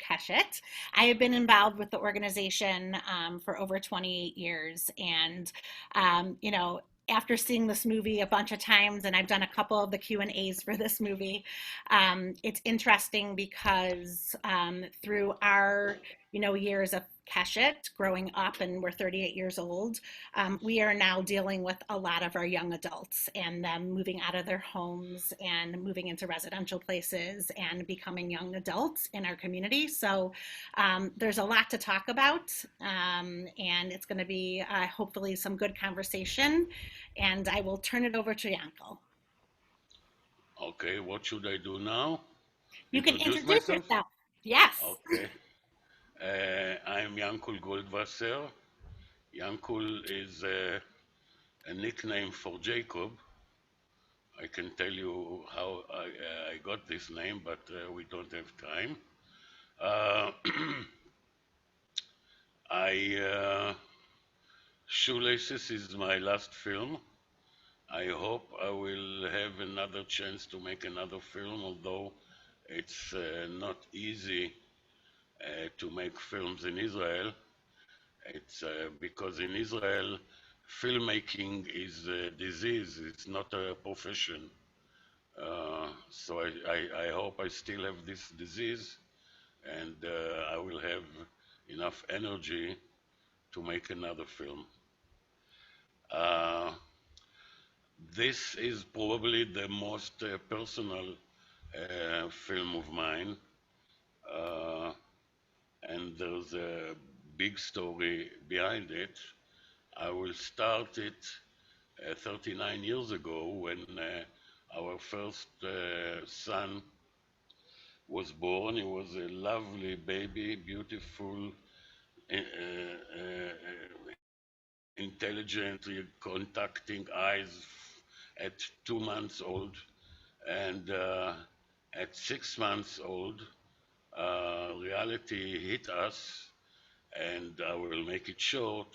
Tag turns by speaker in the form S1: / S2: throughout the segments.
S1: Keshet. I have been involved with the organization for over 28 years. And, after seeing this movie a bunch of times, and I've done a couple of the Q&As for this movie, it's interesting because through our, years of Keshet growing up, and we're 38 years old, we are now dealing with a lot of our young adults and them moving out of their homes and moving into residential places and becoming young adults in our community. So there's a lot to talk about, and it's going to be hopefully some good conversation. And I will turn it over to Yankel.
S2: Okay, what should I do now?
S1: You can
S2: Introduce
S1: introduce
S2: myself?
S1: yourself. Yes.
S2: Okay. I'm Yankul Goldwasser. Yankul is a nickname for Jacob. I can tell you how I got this name, but we don't have time. Uh, I Shoelaces is my last film. I hope I will have another chance to make another film, although it's not easy to make films in Israel. It's because in Israel, filmmaking is a disease, it's not a profession. So I hope I still have this disease and I will have enough energy to make another film. Uh, this is probably the most personal film of mine, uh, and there's a big story behind it. I will start it 39 years ago when our first son was born. He was a lovely baby, beautiful, intelligent, contacting eyes at 2 months old. And at 6 months old, reality hit us, and I will make it short.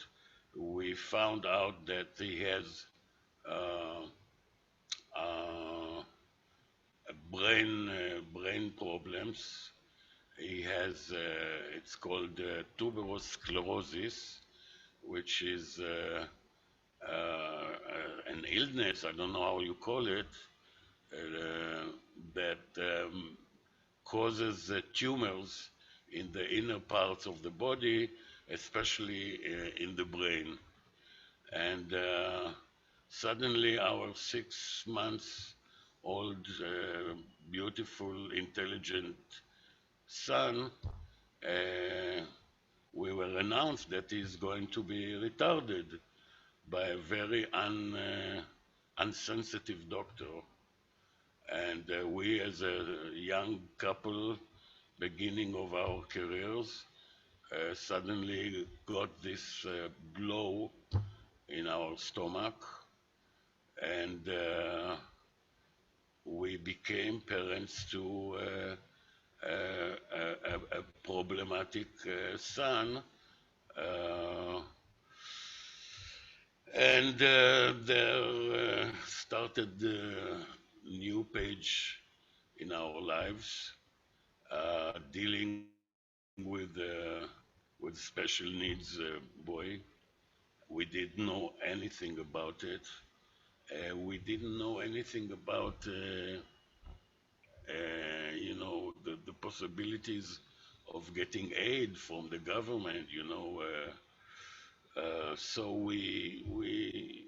S2: We found out that he has uh, uh, brain problems. He has it's called tuberous sclerosis, which is an illness. I don't know how you call it. That causes tumors in the inner parts of the body, especially in the brain. And suddenly, our 6 months old, beautiful, intelligent son, uh, we were announced that he's going to be retarded by a very unsensitive doctor. And we, as a young couple, beginning of our careers, suddenly got this blow in our stomach, and we became parents to a problematic son. Uh, and there started a new page in our lives, dealing with special needs boy. We didn't know anything about it. We didn't know anything about the possibilities of getting aid from the government. So we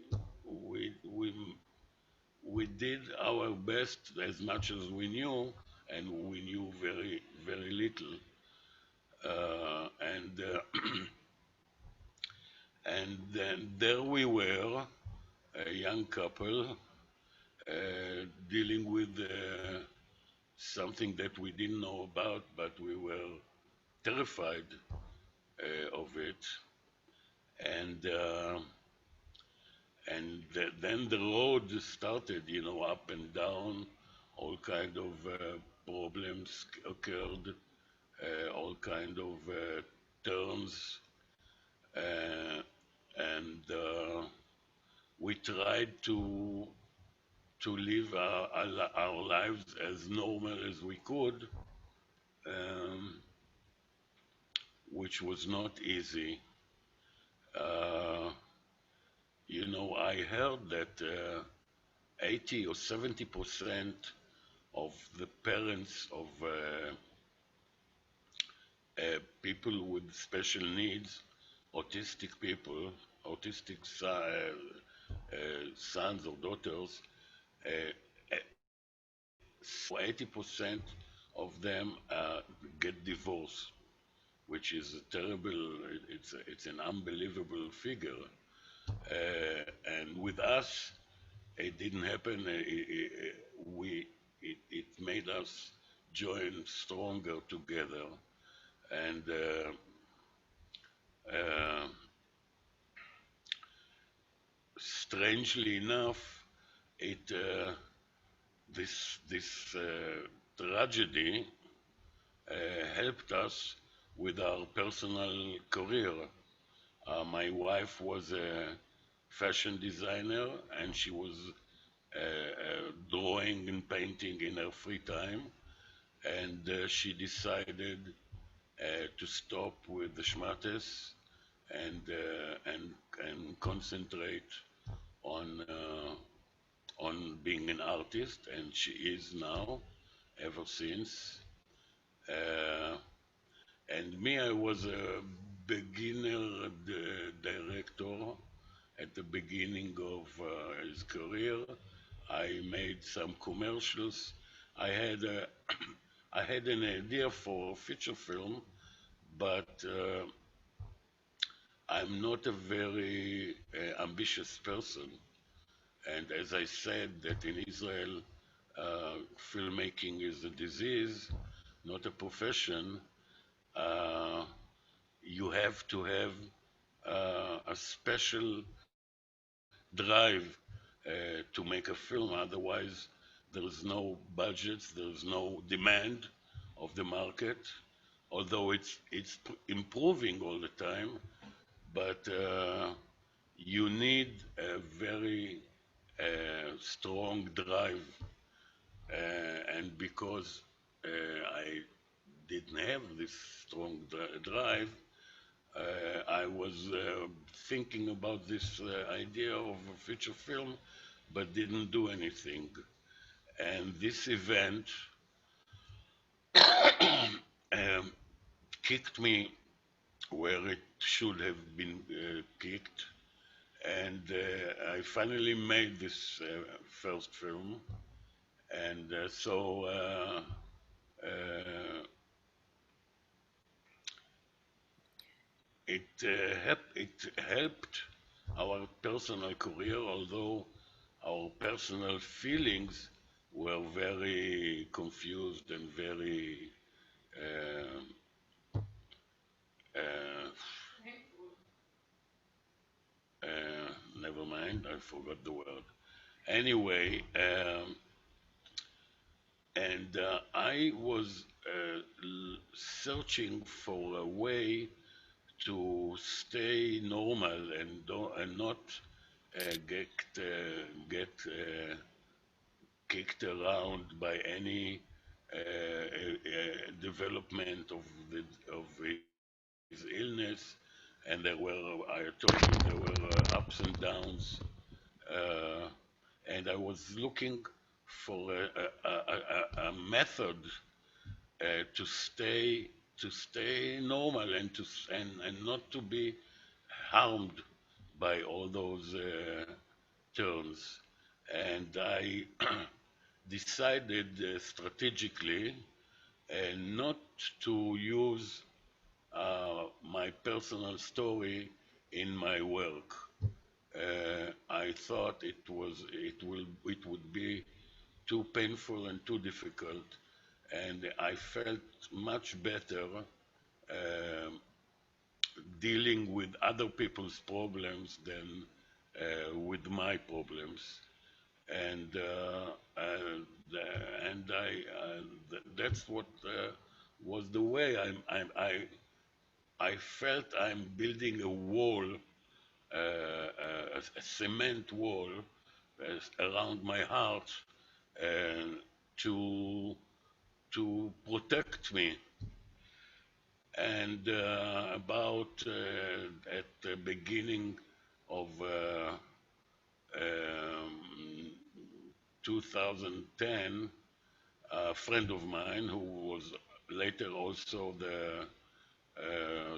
S2: did our best as much as we knew, and we knew very very little. And and then there we were, a young couple, dealing with something that we didn't know about, but we were terrified of it. And then the road started, up and down. All kind of problems occurred, all kind of turns, uh, and we tried to live our lives as normal as we could. Um, which was not easy. Uh, I heard that 80 or 70% of the parents of people with special needs, autistic people, sons or daughters, uh, so 80% of them get divorced, which is a terrible, it's an unbelievable figure. And with us, it didn't happen. It made us join stronger together. And uh, strangely enough, it this tragedy helped us with our personal career. My wife was a fashion designer, and she was drawing and painting in her free time. And she decided to stop with the schmattes and and concentrate on being an artist, and she is now, ever since. Uh, and me, I was a beginner director at the beginning of his career. I made some commercials. I had a, I had an idea for a feature film, but I'm not a very ambitious person. And as I said, that in Israel, filmmaking is a disease, not a profession. Uh, you have to have a special drive to make a film. Otherwise, there is no budgets, there is no demand of the market. Although it's improving all the time, but you need a very strong drive, and because I didn't have this strong drive, I was thinking about this idea of a feature film, but didn't do anything. And this event um, kicked me where it should have been kicked. And I finally made this first film. And uh, it helped our personal career, although our personal feelings were very confused and very, uh, uh, never mind, I forgot the word. Anyway, and I was searching for a way to stay normal and, and not get kicked around by any development of his illness. And I told you, there were ups and downs, uh, and I was looking for a method to stay normal and and not to be harmed by all those turns. And I decided strategically not to use my personal story in my work. I thought it would be too painful and too difficult, and I felt much better um dealing with other people's problems than with my problems. And that's what was the way. I felt I'm building a wall, a cement wall around my heart, uh, to protect me. And about at the beginning of um, 2010, a friend of mine who was later also the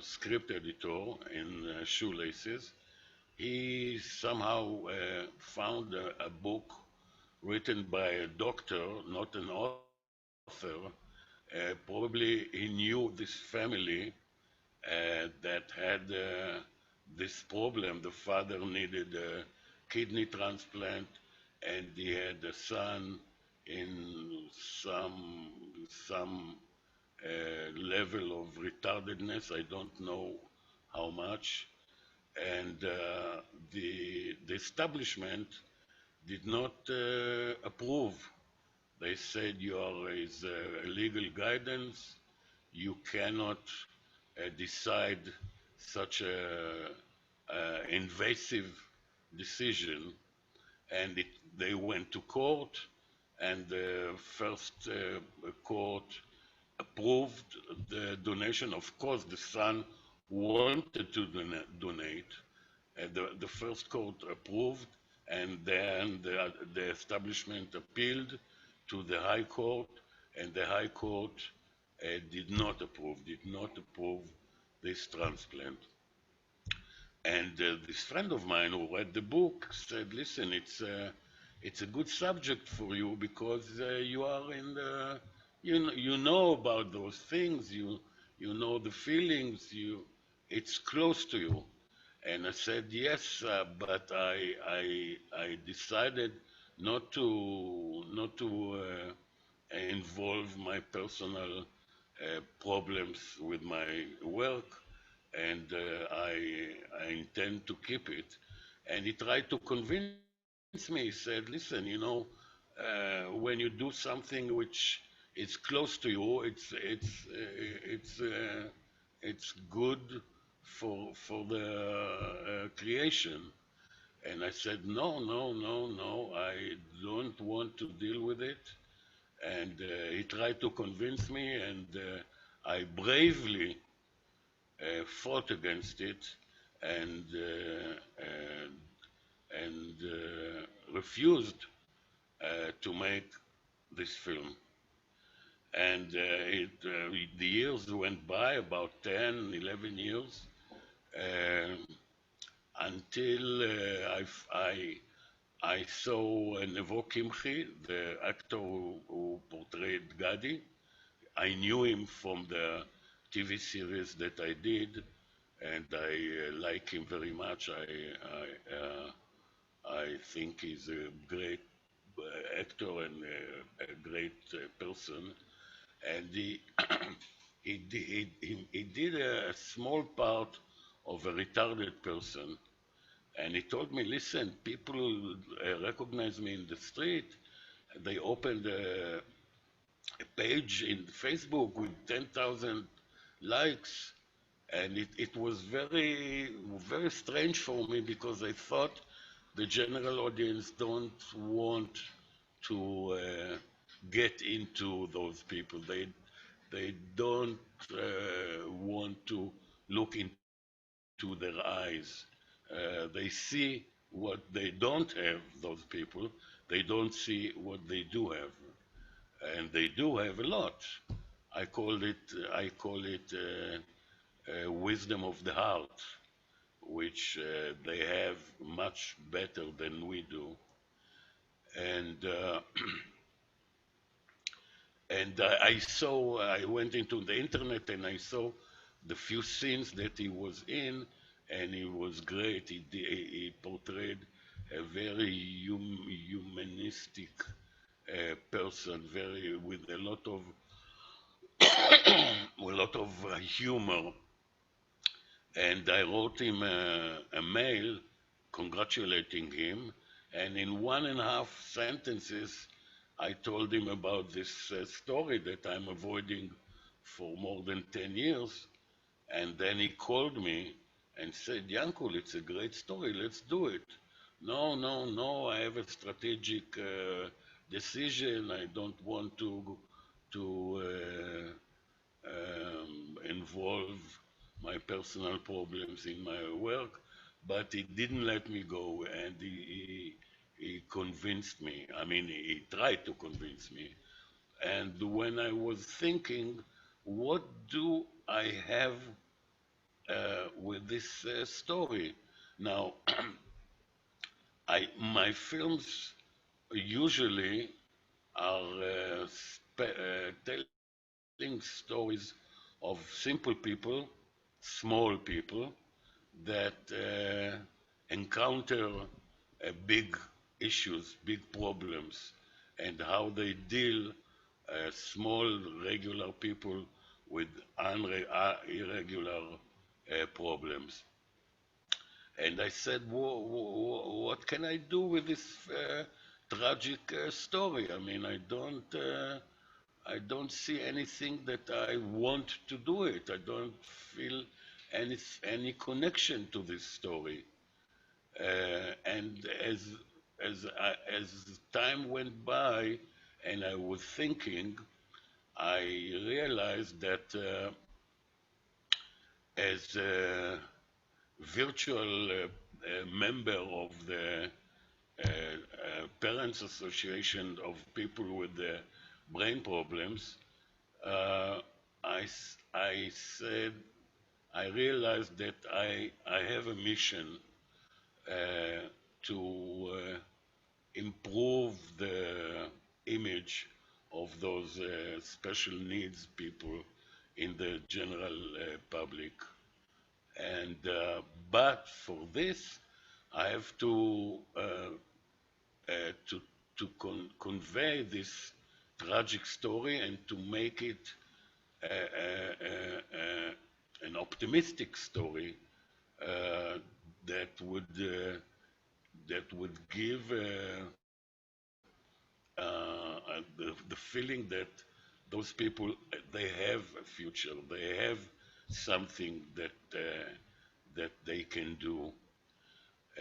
S2: script editor in Shoelaces, he somehow found a book written by a doctor, not an author. Probably he knew this family that had this problem. The father needed a kidney transplant, and he had a son in some level of retardedness. I don't know how much, and the establishment did not approve. They said your is legal guidance. You cannot decide such a invasive decision, and they went to court, and the first court approved the donation. Of course, the son wanted to donate. The first court approved, and then the establishment appealed to the High Court, and the High Court did not approve this transplant. And this friend of mine who read the book said, "Listen, it's a good subject for you because you are in the, you know about those things, you know the feelings, it's close to you." And I said, "Yes, but I decided not to involve my personal problems with my work, and I intend to keep it." And he tried to convince me. He said, "Listen, when you do something which is close to you, it's good for the creation." And I said, "No, no, no, no, I don't want to deal with it." And he tried to convince me, and I bravely fought against it, and refused to make this film. And the years went by, about 10, 11 years, uh, until I saw Nevo Kimchi, the actor who portrayed Gadi. I knew him from the TV series that I did, and I like him very much. I think he's a great actor and a great person. And he did a small part of a retarded person. And he told me, "Listen, people recognize me in the street. They opened a page in Facebook with 10,000 likes." And it was very strange for me because I thought the general audience don't want to get into those people. They don't want to look into their eyes. They see what they don't have, those people. They don't see what they do have. And they do have a lot. I call it wisdom of the heart, which they have much better than we do. And I went into the internet and I saw the few scenes that he was in, and he was great. He portrayed a very humanistic person, very with a lot of humor. And I wrote him a mail congratulating him, and in 1.5 sentences, I told him about this story that I'm avoiding for more than 10 years. And then he called me and said, "Yankul, it's a great story, let's do it." "No, no, no, I have a strategic decision. I don't want to involve my personal problems in my work, but he didn't let me go, and he convinced me. I mean, he tried to convince me. And when I was thinking, what do I have with this story? Now, my films usually are telling stories of simple people, small people that encounter big issues, big problems, and how they deal small regular people with irregular problems. And I said, what can I do with this tragic story? I mean, I don't see anything that I want to do it. I don't feel any connection to this story. And as time went by, and I was thinking, I realized that as a virtual member of the Parents Association of people with brain problems, uh, I said, I realized that I have a mission to improve the image of those special needs people in the general public. And but for this, I have to convey this tragic story and to make it an optimistic story uh, that would uh, that would give the feeling that those people they have a future, they have something that they can do.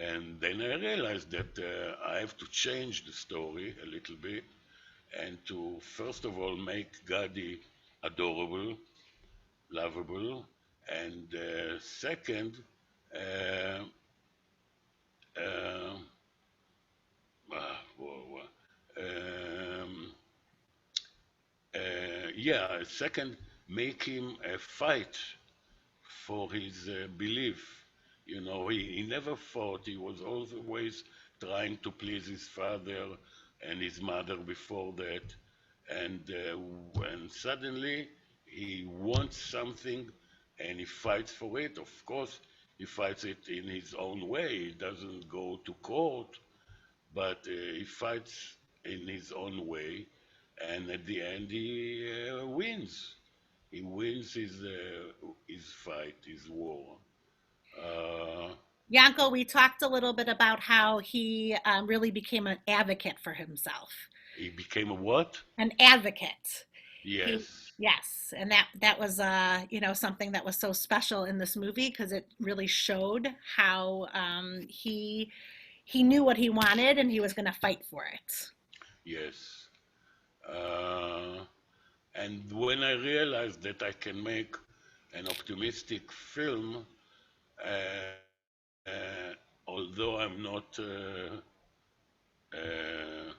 S2: And then I realized that I have to change the story a little bit and to first of all make Gadi adorable, lovable, and second, uh, uh, um, yeah, second, make him fight for his belief. You know, he never fought. He was always trying to please his father and his mother before that. And when suddenly he wants something and he fights for it, of course, he fights it in his own way. He doesn't go to court, but he fights in his own way. And at the end, he wins. He wins his fight, his war. Uh,
S1: Yanko, we talked a little bit about how he really became an advocate for himself.
S2: he became a what?
S1: An advocate. He,
S2: Yes,
S1: yes, and that was something that was so special in this movie because it really showed how he knew what he wanted and he was going to fight for it.
S2: yes. Uh, and when I realized that I can make an optimistic film, although I'm not uh, uh,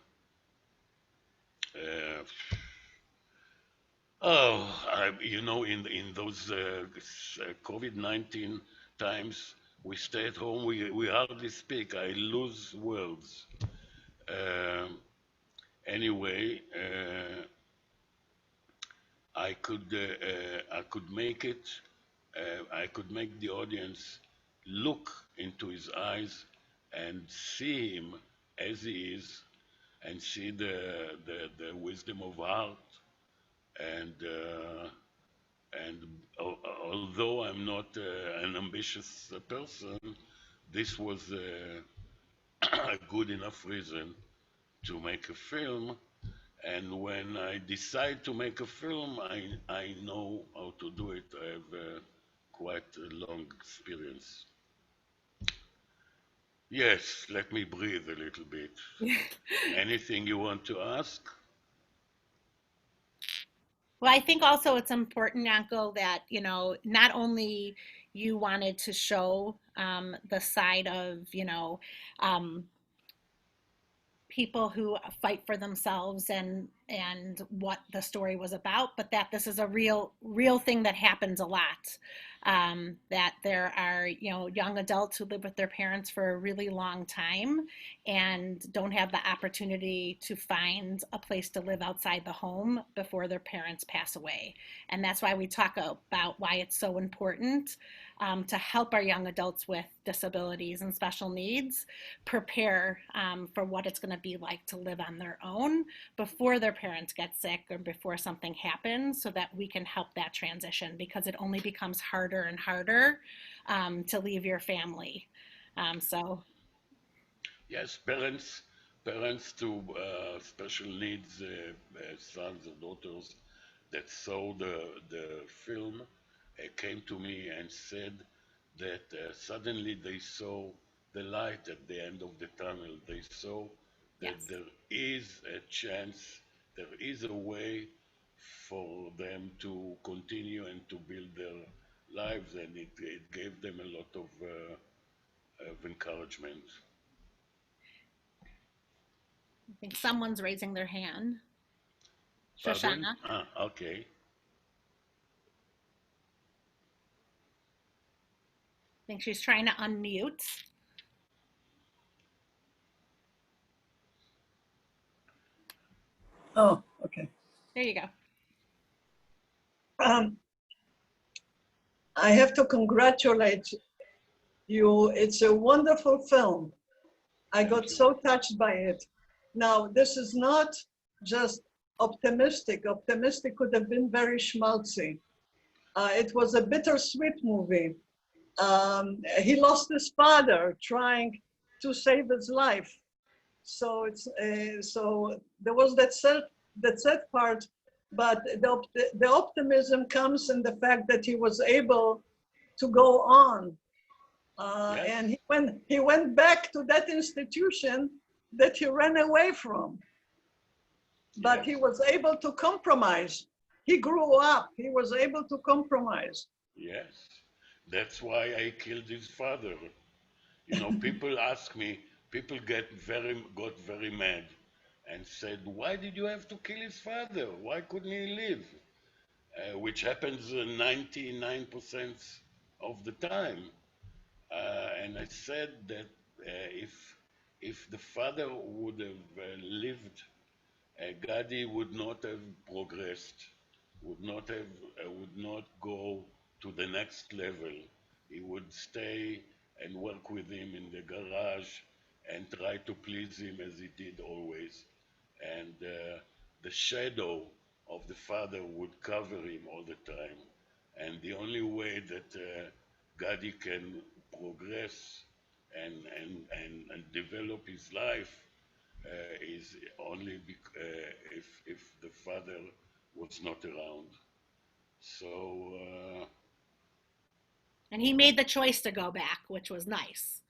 S2: in those COVID-19 times, we stay at home. We hardly speak. I lose words. Um anyway, I could make it. I could make the audience look into his eyes and see him as he is, and see the wisdom of heart and. And although I'm not an ambitious person, this was a good enough reason to make a film. And when I decide to make a film, I know how to do it. I have quite a long experience. Yes, let me breathe a little bit. Anything you want to ask?
S1: Well, I think also it's important, Yanko, that, you know, not only you wanted to show the side of, um, people who fight for themselves and what the story was about, but that this is a real thing that happens a lot. That there are, young adults who live with their parents for a really long time and don't have the opportunity to find a place to live outside the home before their parents pass away. And that's why we talk about why it's so important to help our young adults with disabilities and special needs prepare for what it's going to be like to live on their own before their parents get sick or before something happens, so that we can help that transition, because it only becomes harder and harder to leave your family. So,
S2: Yes, parents to special needs sons or daughters that saw the film came to me and said that suddenly they saw the light at the end of the tunnel. They saw that
S1: yes.
S2: there is a chance, there is a way for them to continue and to build their lives, and it gave them a lot of encouragement.
S1: I think someone's raising their hand.
S2: Pardon?
S1: Shoshana.
S2: Ah, okay.
S1: I think she's trying to unmute.
S3: Oh, okay.
S1: There you go.
S3: Um, I have to congratulate you. It's a wonderful film. I
S2: Thank
S3: got
S2: you.
S3: so touched by it. Now, this is not just optimistic. Optimistic could have been very schmaltzy. It was a bittersweet movie. He lost his father trying to save his life. So there was that sad part, but the optimism comes in the fact that he was able to go on,
S2: Yes,
S3: and he went back to that institution that he ran away from, but
S2: yes,
S3: he was able to compromise. He grew up. He was able to compromise.
S2: yes. That's why I killed his father. You know, people ask me, people got very mad and said, why did you have to kill his father? Why couldn't he live? Which happens 99% of the time. And I said that if the father would have lived, Gadi would not have progressed, would not go to the next level. He would stay and work with him in the garage and try to please him as he did always. And the shadow of the father would cover him all the time. And the only way that Gadi can progress and develop his life is only if the father was not around. So
S1: And he made the choice to go back, which was nice.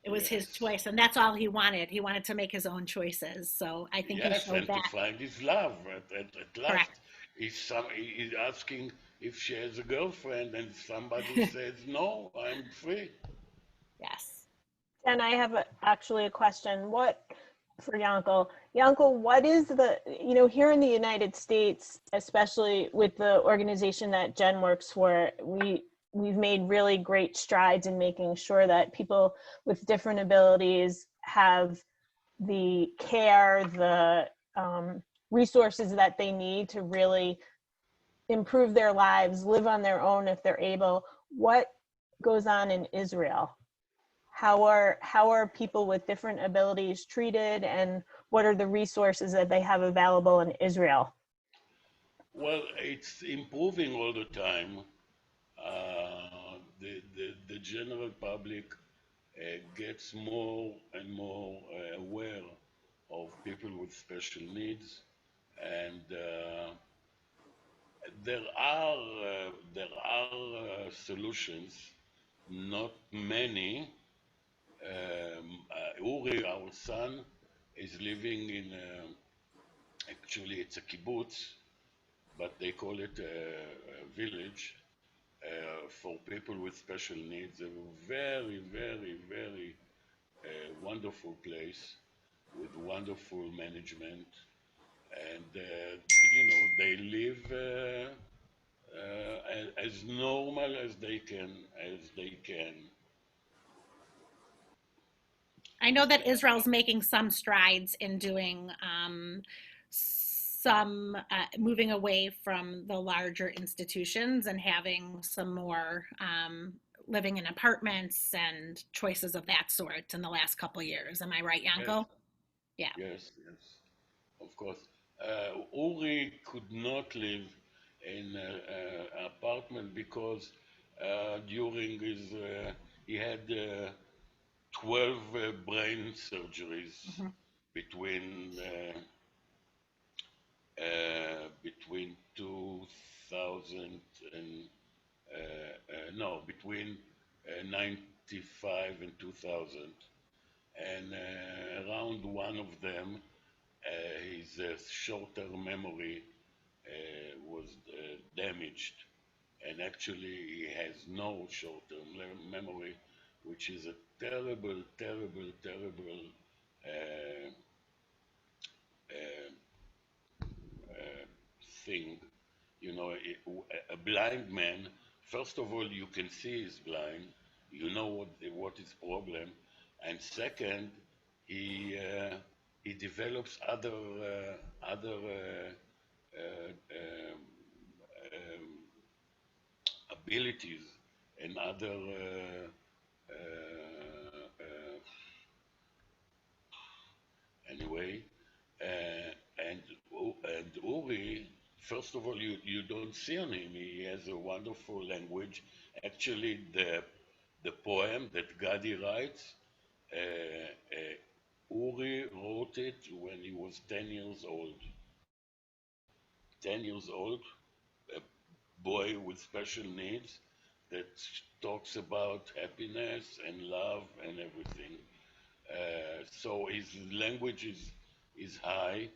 S1: It was his
S2: yes,
S1: choice, and that's all he wanted. He wanted to make his own choices. So I think he
S2: yes,
S1: showed
S2: and to
S1: that.
S2: find his love at last.
S1: Correct.
S2: He's asking if she has a girlfriend, and somebody says no, I'm free.
S1: Yes.
S4: And I have actually a question. What for Yankel? Yankel, what is here in the United States, especially with the organization that Jen works for, we've made really great strides in making sure that people with different abilities have the care, the resources that they need to really improve their lives, live on their own if they're able. What goes on in Israel? How are people with different abilities treated, and what are the resources that they have available in Israel?
S2: Well, it's improving all the time. The general public gets more and more aware of people with special needs, and there are solutions, not many. Uri, our son, is living in actually it's a kibbutz, but they call it a village for people with special needs. A very, very, very wonderful place with wonderful management, and they live as normal as they can.
S1: I know that Israel's making some strides in doing some moving away from the larger institutions and having some more living in apartments and choices of that sort in the last couple of years. Am I right,
S2: Yes,
S1: Yanko? Yeah.
S2: yes, yes. Of course. Uri could not live in an apartment because during he had 12 brain surgeries
S1: Mm-hmm.
S2: between between 2000 and no, between 95 and 2000, and around one of them, his short-term memory was damaged, and actually he has no short-term memory, which is a terrible, terrible, terrible uh, uh, uh, thing. A blind man, first of all, you can see he's blind, you know what his problem, and second, he develops other um, abilities and other anyway. And and Uri, first of all, you don't see on him. He has a wonderful language. Actually, the poem that Gadi writes, Uri wrote it when he was 10 years old. 10 years old, a boy with special needs that talks about happiness and love and everything. So his language is high,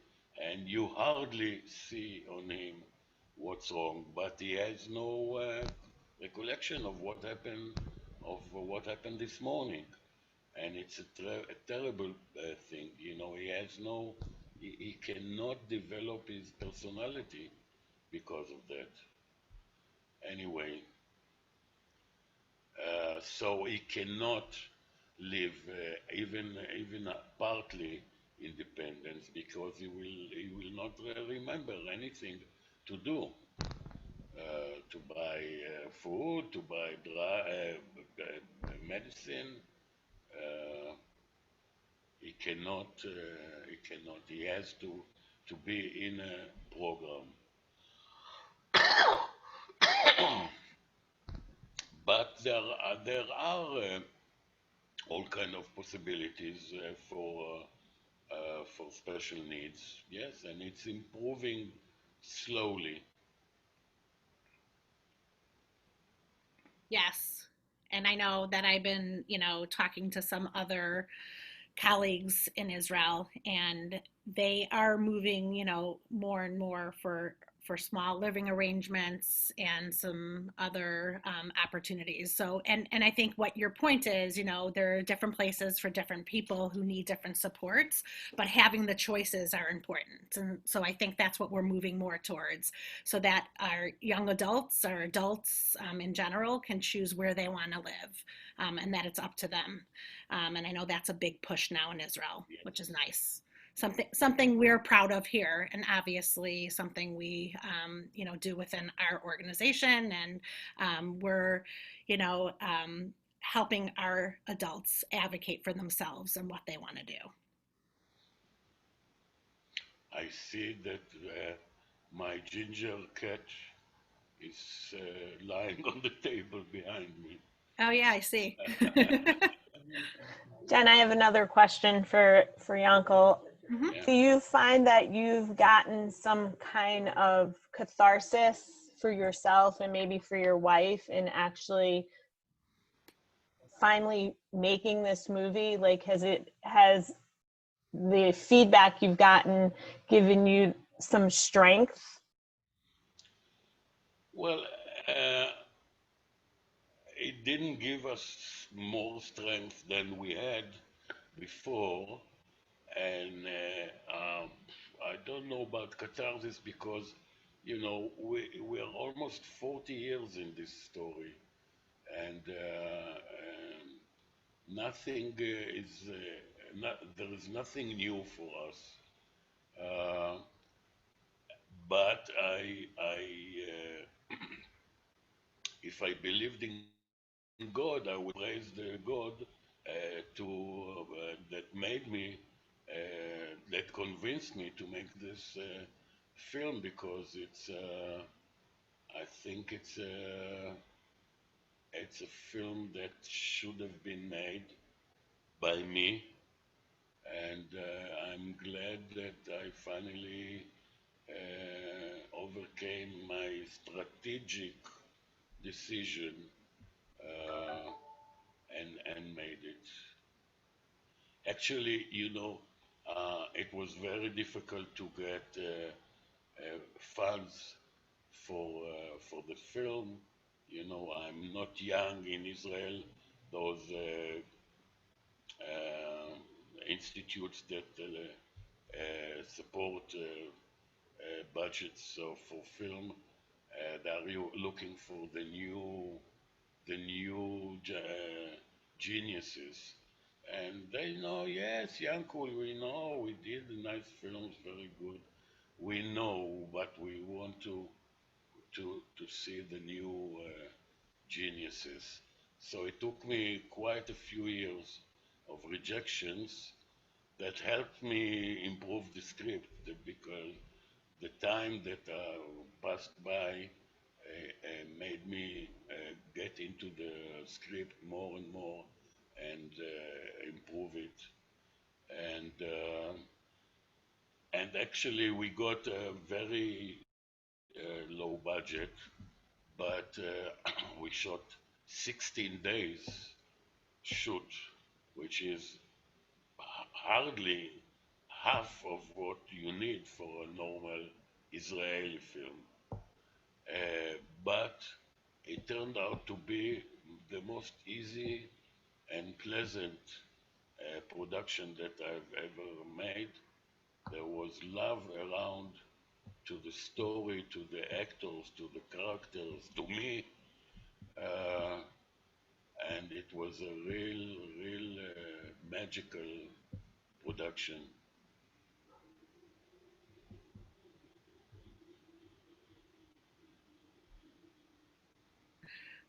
S2: and you hardly see on him what's wrong. But he has no recollection of what happened this morning, and it's a terrible thing. He has no, he cannot develop his personality because of that. Anyway, so he cannot live even partly independence because he will not remember anything to do, to buy food, to buy medicine. Uh, he cannot. He cannot. He has to be in a program. But there are all kind of possibilities for special needs. Yes, and it's improving slowly.
S1: Yes. And I know that I've been, talking to some other colleagues in Israel, and they are moving, more and more for small living arrangements and some other opportunities. So, and I think what your point is, there are different places for different people who need different supports, but having the choices are important. And so I think that's what we're moving more towards, so that our young adults, our adults in general, can choose where they want to live, and that it's up to them. And I know that's a big push now in Israel, which is nice. Something we're proud of here, and obviously something we do within our organization, and we're helping our adults advocate for themselves and what they want to do.
S2: I see that my ginger cat is lying on the table behind me.
S1: Oh yeah, I see.
S4: Jen, I have another question for Yankel.
S1: Mhm.
S2: Yeah.
S4: Do you find that you've gotten some kind of catharsis for yourself and maybe for your wife in actually finally making this movie? Like, has the feedback you've gotten given you some strength?
S2: Well, uh, it didn't give us more strength than we had before, and I don't know about catharsis because, we are almost 40 years in this story, and nothing there is nothing new for us. Uh, but if I believed in God, I would praise the God that made me, that convinced me to make this film because I think it's a film that should have been made by me, and I'm glad that I finally overcame my strategic decision uh, and made it. Actually, it was very difficult to get funds for the film. I'm not young in Israel. Those institutes that support budgets for film, they are looking for the new geniuses. And they know, yes, Yankel, we know, we did nice films, very good. We know, but we want to see the new geniuses. So it took me quite a few years of rejections that helped me improve the script because the time that passed by made me get into the script more and more and improve it. And and actually, we got a very low budget, but we shot 16 days shoot, which is hardly half of what you need for a normal Israeli film. But it turned out to be the most easy and pleasant production that I've ever made. There was love around to the story, to the actors, to the characters, to me, uh, and it was a real magical production.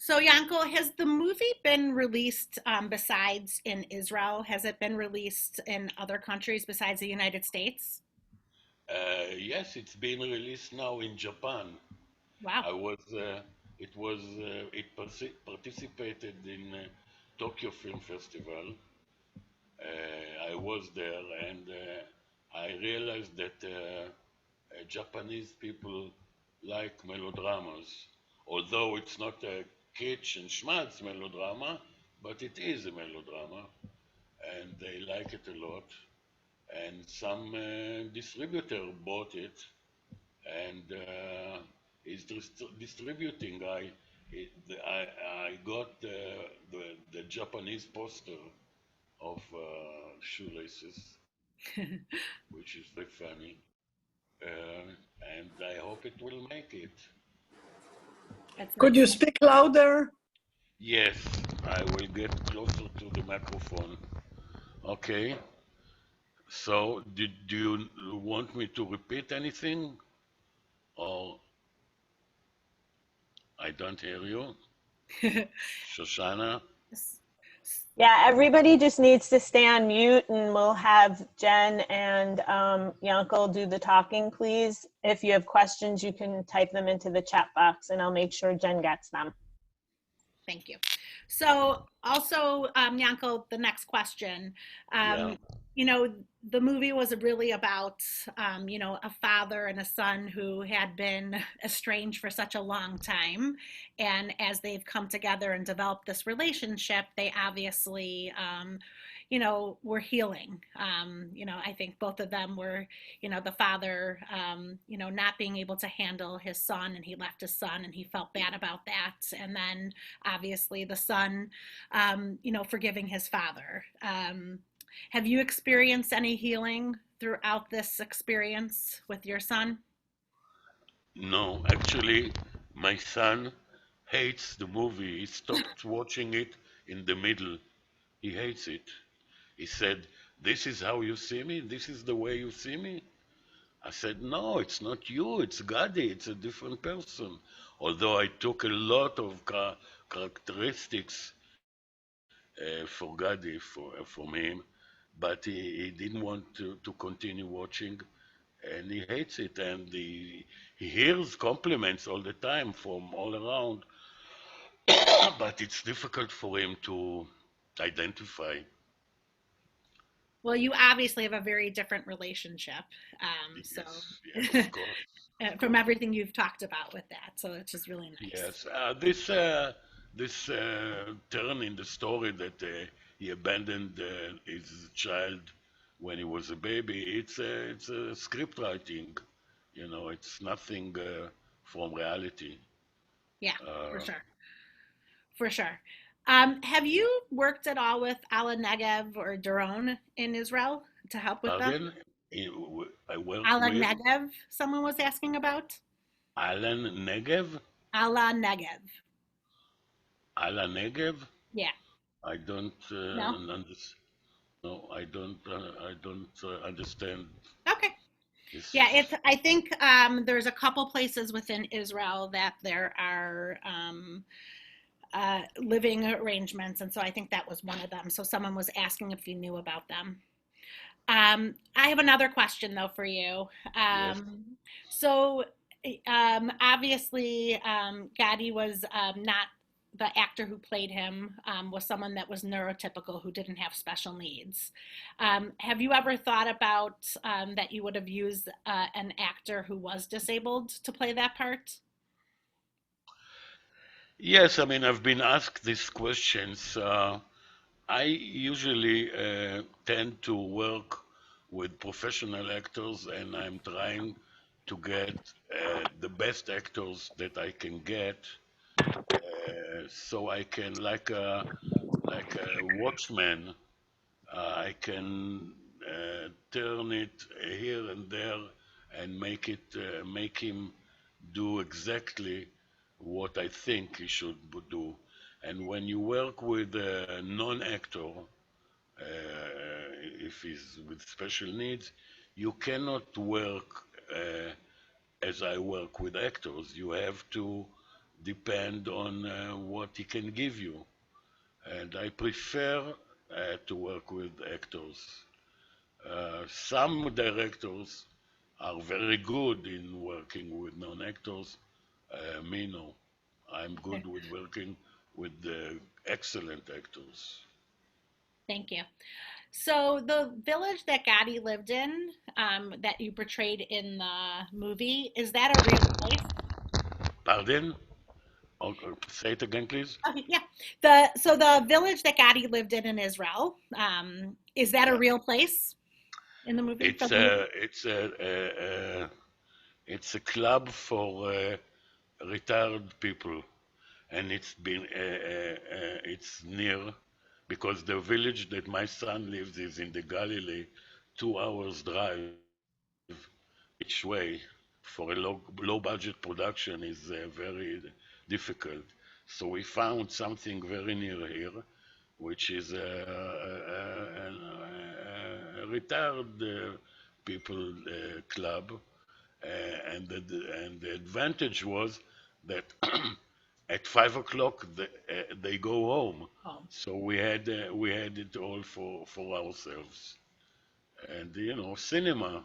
S1: So, Yanko, has the movie been released besides in Israel? Has it been released in other countries besides the United States?
S2: Yes, it's been released now in Japan.
S1: Wow.
S2: I was, participated in Tokyo Film Festival. I was there and I realized that Japanese people like melodramas, although it's not a kitsch and schmaltz melodrama, but it is a melodrama and they like it a lot. And some distributor bought it and is distributing. I got the Japanese poster of Shoelaces, which is very funny, uh, and I hope it will make it.
S1: That's
S3: Could
S1: nice.
S3: you speak louder?
S2: Yes, I will get closer to the microphone. Okay, so do you want me to repeat anything? Or I don't hear you? Shoshana?
S4: Yeah, everybody just needs to stay on mute and we'll have Jen and Yankel do the talking, please. If you have questions, you can type them into the chat box and I'll make sure Jen gets them.
S1: Thank you. So also, Yanko, the next question.
S2: Yeah.
S1: you know, the movie was really about, you know, a father and a son who had been estranged for such a long time. And as they've come together and developed this relationship, they obviously, you know, were healing. You know, I think both of them were, you know, the father, you know, not being able to handle his son, and he left his son and he felt bad about that. And then obviously the son, you know, forgiving his father. Have you experienced any healing throughout this experience with your son?
S2: No, actually, my son hates the movie. He stopped watching it in the middle. He hates it. He said, "This is how you see me? This is the way you see me?" I said, "No, it's not you. It's Gadi. It's a different person." Although I took a lot of characteristics for Gadi from him, but he didn't want to continue watching, and he hates it. And he hears compliments all the time from all around, but it's difficult for him to identify.
S1: Well, you obviously have a very different relationship. So
S2: Yes, yes, of course, of
S1: from
S2: course.
S1: everything you've talked about with that, so it's just really nice.
S2: Yes, this turn in the story that he abandoned his child when he was a baby. It's a script writing, you know. It's nothing from reality.
S1: Yeah, for
S2: Uh,
S1: sure. For sure. Have you worked at all with Ala Negev or Daron in Israel to help with them?
S2: Pardon? I work
S1: Ala
S2: with
S1: Negev, someone was asking about.
S2: Alan Negev.
S1: Ala Negev.
S2: Alan Negev.
S1: Yeah.
S2: I don't
S1: No?
S2: understand. No, I don't understand
S1: Okay. Yeah,
S2: this.
S1: it's. I think there's a couple places within Israel that there are living arrangements, and so I think that was one of them. So someone was asking if you knew about them. I have another question though for you.
S2: Yes.
S1: So obviously, Gadi was not the actor who played him was someone that was neurotypical who didn't have special needs. Have you ever thought about that you would have used an actor who was disabled to play that part?
S2: Yes, I mean, I've been asked these questions. I usually tend to work with professional actors, and I'm trying to get the best actors that I can get, so I can, like a watchman, I can turn it here and there and make him do exactly what I think he should do. And when you work with a non-actor, if he's with special needs, you cannot work as I work with actors. You have to depend on what he can give you. And I prefer to work with actors. Some directors are very good in working with non-actors. Me, no. I'm
S1: Okay,
S2: good with working with the excellent actors.
S1: thank you. So the village that Gotti lived in, that you portrayed in the movie, is that a real place?
S2: Pardon? Say it again, please.
S1: Okay, yeah. The village that Gotti lived in Israel, is that a
S2: Yeah.
S1: real place in the movie?
S2: It's
S1: From the movie?
S2: a, it's it's a club for retired people, and it's near because the village that my son lives is in the Galilee, 2 hours drive each way for a low budget production is very difficult. So we found something very near here, which is a retired people club, and the advantage was that at 5 o'clock they go home.
S1: Oh.
S2: So we had it all for ourselves. And you know, cinema,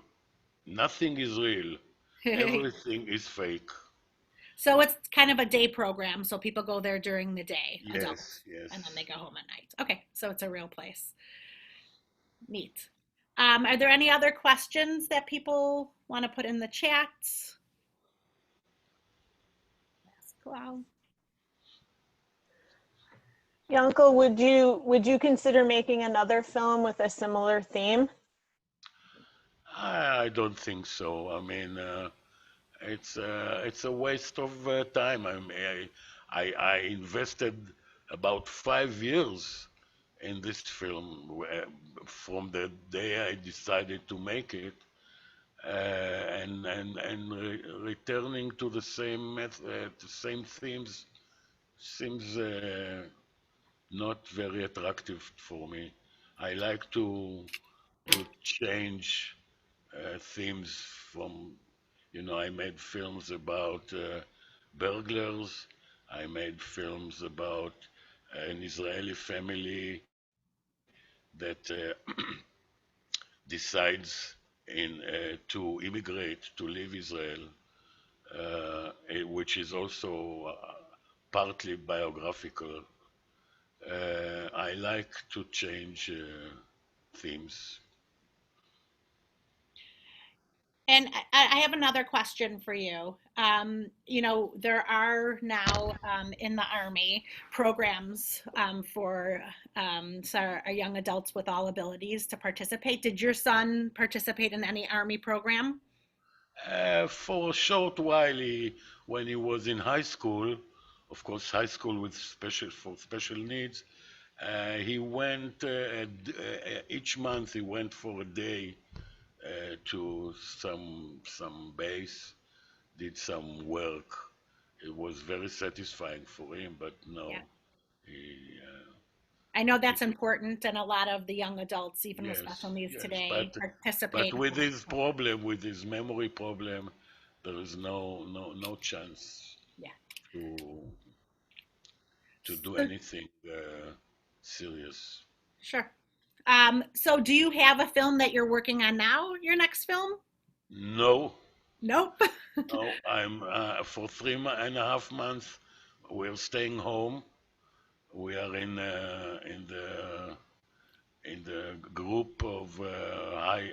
S2: nothing is real. Everything is fake.
S1: So it's kind of a day program, so people go there during the day,
S2: Yes,
S1: adults, and then they
S2: yes.
S1: go home at night. Okay, so it's a real place. Neat. Are there any other questions that people want to put in the chat? Wow.
S4: Yanko, would you consider making another film with a similar theme?
S2: I don't think so. I mean, it's a waste of time. I invested about 5 years in this film from the day I decided to make it, and returning to the same the same themes seems not very attractive for me. I like to change themes from, I made films about burglars. I made films about an Israeli family that decides to immigrate to leave Israel, which is also partly biographical. I like to change themes.
S1: And I have another question for you. There are now in the Army programs for so our young adults with all abilities to participate. Did your son participate in any Army program?
S2: For a short while, when he was in high school, of course, high school with special needs, he went each month. He went for a day to some base, did some work. It was very satisfying for him, but
S1: Yeah.
S2: no, he,
S1: I know
S2: he
S1: that's important, and a lot of the young adults, even with special
S2: yes,
S1: needs
S2: yes,
S1: today,
S2: but
S1: participate.
S2: with his problem, with his memory problem, there is no chance
S1: Yeah.
S2: to do
S1: So,
S2: anything serious.
S1: sure. So do you have a film that you're working on now, your next film?
S2: No,
S1: Nope.
S2: no. I'm for 3.5 months. We're staying home. We are in the group of high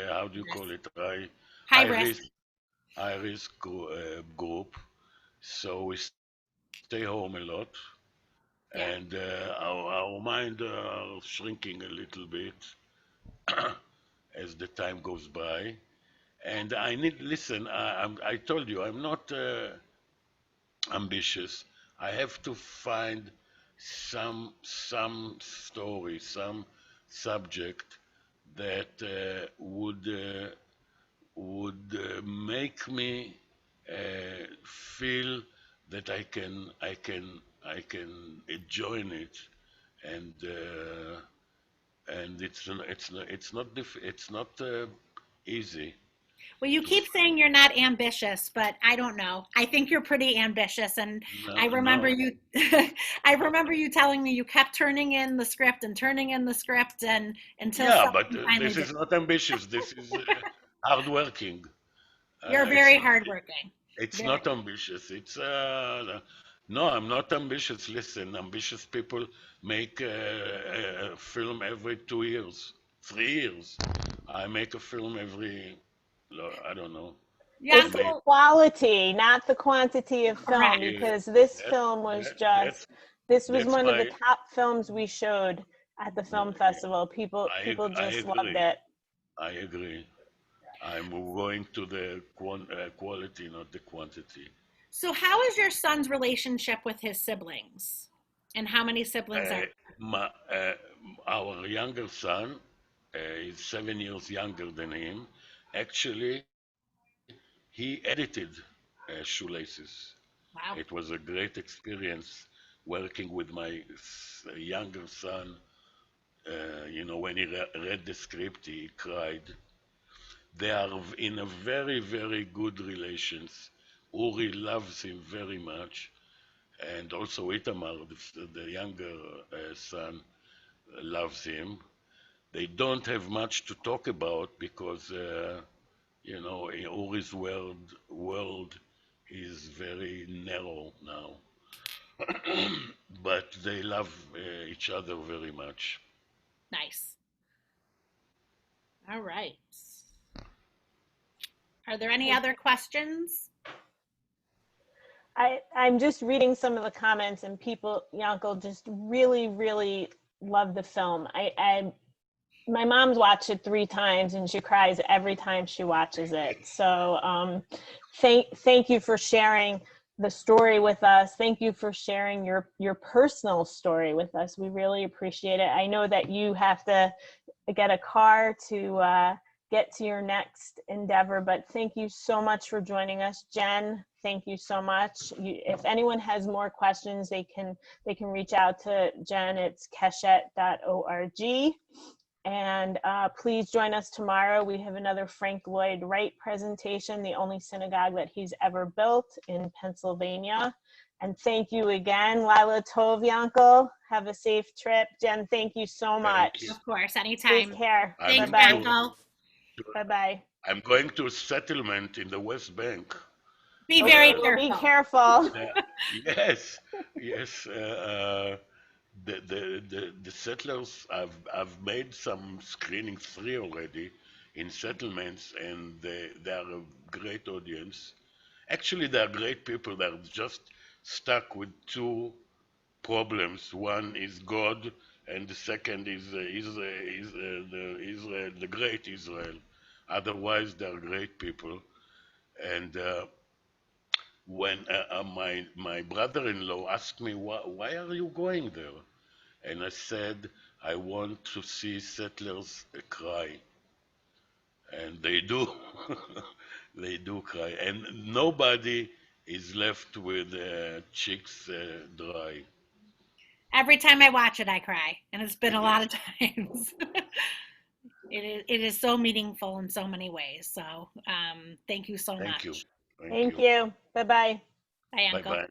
S2: how do you
S1: Yes.
S2: call it, high
S1: High
S2: high
S1: risk.
S2: risk group. So we stay home a lot, and
S1: Yeah.
S2: our mind are shrinking a little bit as the time goes by. And I need listen. I told you I'm not ambitious. I have to find some story, some subject that would make me feel that I can join it, and it's not easy
S1: Well, you
S2: to
S1: keep
S2: find.
S1: saying you're not ambitious, but I don't know. I think you're pretty ambitious, and I
S2: No,
S1: remember
S2: no.
S1: you. I remember you telling me you kept turning in the script and turning in the script, and until
S2: Yeah, but
S1: something finally
S2: this
S1: did.
S2: is not ambitious. This is hardworking.
S1: You're
S2: It's
S1: very hardworking.
S2: it's
S1: Very.
S2: not ambitious. It's no, I'm not ambitious. Listen, ambitious people make a film every 2 years, 3 years. I make a film every, I don't know. I
S4: It's the
S2: made
S1: Yanko,
S4: quality, not the quantity of film,
S1: correct.
S2: yeah.
S4: because this
S2: That
S4: film was
S2: that
S4: just, this was
S2: that's
S4: one of the
S2: my.
S4: top films we showed at the film festival. People
S2: I
S4: just loved
S2: agree.
S4: it.
S2: I agree. I'm going to the quality, not the quantity.
S1: So, how is your son's relationship with his siblings? And how many siblings are?
S2: Uh, our younger son is 7 years younger than him. Actually, he edited Shoelaces. It
S1: Wow.
S2: was a great experience working with my younger son. When he read the script, he cried. They are in a very, very good relations. Uri loves him very much, and also Itamar, the younger son, loves him. They don't have much to talk about because in Uri's world is very narrow now, but they love each other very much.
S1: Nice. All right. Are there any other questions?
S4: I'm just reading some of the comments, and people, Yankel, just really, really love the film. My mom's watched it 3 times, and she cries every time she watches it. So thank you for sharing the story with us. Thank you for sharing your personal story with us. We really appreciate it. I know that you have to get a car to get to your next endeavor, but thank you so much for joining us. Jen, thank you so much. If anyone has more questions, they can reach out to Jen. It's keshet.org. And please join us tomorrow. We have another Frank Lloyd Wright presentation, the only synagogue that he's ever built in Pennsylvania. And thank you again, Lila Tov, Yankel. Have a safe trip. Jen, thank you so much.
S2: Thank you.
S1: Of course,
S4: Take
S1: anytime.
S4: care.
S1: Thanks,
S4: Bye-bye.
S1: Yankel.
S4: Bye-bye.
S2: I'm going to a settlement in the West Bank.
S1: Be
S4: Okay,
S1: very
S4: well, be
S1: careful.
S4: careful.
S2: Yes, yes. The settlers, I've made some screenings, 3 already, in settlements, and they are a great audience. Actually, they are great people. They're just stuck with 2 problems. One is God, and the second is the great Israel. Otherwise, they're great people. And when my brother-in-law asked me, why are you going there? And I said, I want to see settlers cry. And they do. They do cry. And nobody is left with cheeks dry.
S1: Every time I watch it, I cry, and it's been a lot of times. It is so meaningful in so many ways. So thank you so
S2: Thank you.
S1: much.
S2: Thank
S4: Thank
S2: you.
S4: you. Bye-bye.
S1: Bye,
S2: Bye
S1: Uncle.
S2: bye.